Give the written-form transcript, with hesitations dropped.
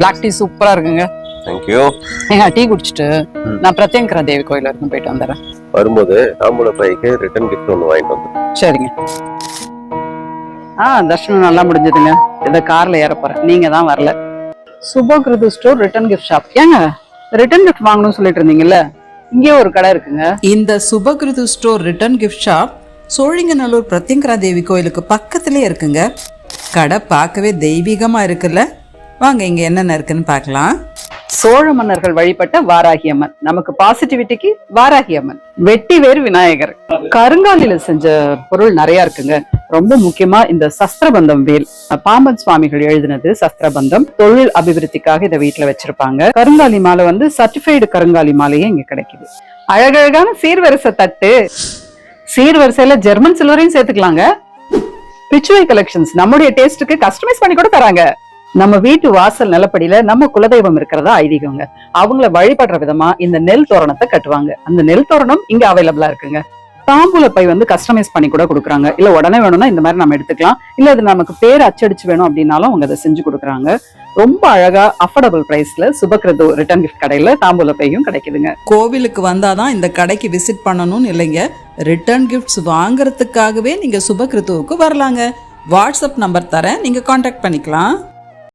Black tea சூப்பரா இருக்குங்க. Thank you. ஏங்க டீ குடிச்சிட்டு நான் பிரத்யங்கரா தேவி கோயில் வரைக்கும் போயிட்டு வந்துடுறேன். வரும்போது தாம்பூல பைக்கு ரிட்டர்ன் கிஃப்ட் ஒன்று வாங்கிட்டு வந்து. சரிங்க. தர்ஷனம் நல்லா முடிஞ்சதுங்க. இந்த கார்ல ஏற போறேன், நீங்க தான் வரல. Subhakiruthu store return gift shop. ஏங்க ரிட்டர்ன் கிஃப்ட் வாங்கணும்னு சொல்லிட்டு இருந்தீங்கல்ல, இங்கே ஒரு கடை இருக்குங்க. இந்த Subhakiruthu store return gift shop Sholinganallur Prathyangira Devi கோயிலுக்கு பக்கத்திலே இருக்குங்க. கடை பார்க்கவே தெய்வீகமா இருக்குல்ல. வாங்க இங்க என்னென்ன இருக்குன்னு பார்க்கலாம். சோழ மன்னர்கள் வழிபட்ட வாராகி அம்மன், நமக்கு பாசிட்டிவிட்டிக்கு வாராகி அம்மன். வெட்டி வேறு விநாயகர், கருங்காலில செஞ்ச பொருள் நிறைய இருக்குங்க. ரொம்ப முக்கியமா இந்த சஸ்திரபந்தம் வேல், பாம்பன் சுவாமிகள் எழுதினது சஸ்திரபந்தம். தொழில் அபிவிருத்திக்காக இதை வீட்டுல வச்சிருப்பாங்க. கருங்காலி மாலை வந்து சர்டிஃபைடு கருங்காலி மாலையே இங்க கிடைக்குது. அழகழகான சீர்வரிசை தட்டு, சீர்வரிசையில ஜெர்மன் சில்வரையும் சேர்த்துக்கலாங்க. பிச்சுவை கலெக்ஷன்ஸ் நம்முடைய டேஸ்டுக்கு கஸ்டமைஸ் பண்ணி கூட தராங்க. நம்ம வீட்டு வாசல் நிலப்படியில நம்ம குலதெய்வம் இருக்கிறதா ஐதீகங்க. அவங்கள வழிபடுற விதமா இந்த நெல் தோரணத்தை கட்டுவாங்க. அந்த நெல் தோரணம் இங்க அவைலபிளா இருக்குங்க. தாம்பூல பை வந்து கஸ்டமைஸ் பண்ணி கூட கொடுக்குறாங்க. இல்ல உடனே வேணும்னா இந்த மாதிரி நம்ம எடுத்துக்கலாம். இல்ல இது நமக்கு பேர் அச்சடிச்சு வேணும் அப்படின்னாலும் அவங்க அதை செஞ்சு கொடுக்குறாங்க. ரொம்ப அழகா அஃபோர்டபுள் பிரைஸ்ல சுபகிருது ரிட்டர்ன் கிஃப்ட் கடையில தாம்பூல பையும் கிடைக்குதுங்க. கோவிலுக்கு வந்தாதான் இந்த கடைக்கு விசிட் பண்ணணும்னு இல்லைங்க. ரிட்டர்ன் கிஃப்ட்ஸ் வாங்குறதுக்காகவே நீங்க சுபகிருதுவுக்கு வரலாங்க. வாட்ஸ்அப் நம்பர் தரேன், நீங்க கான்டாக்ட் பண்ணிக்கலாம்.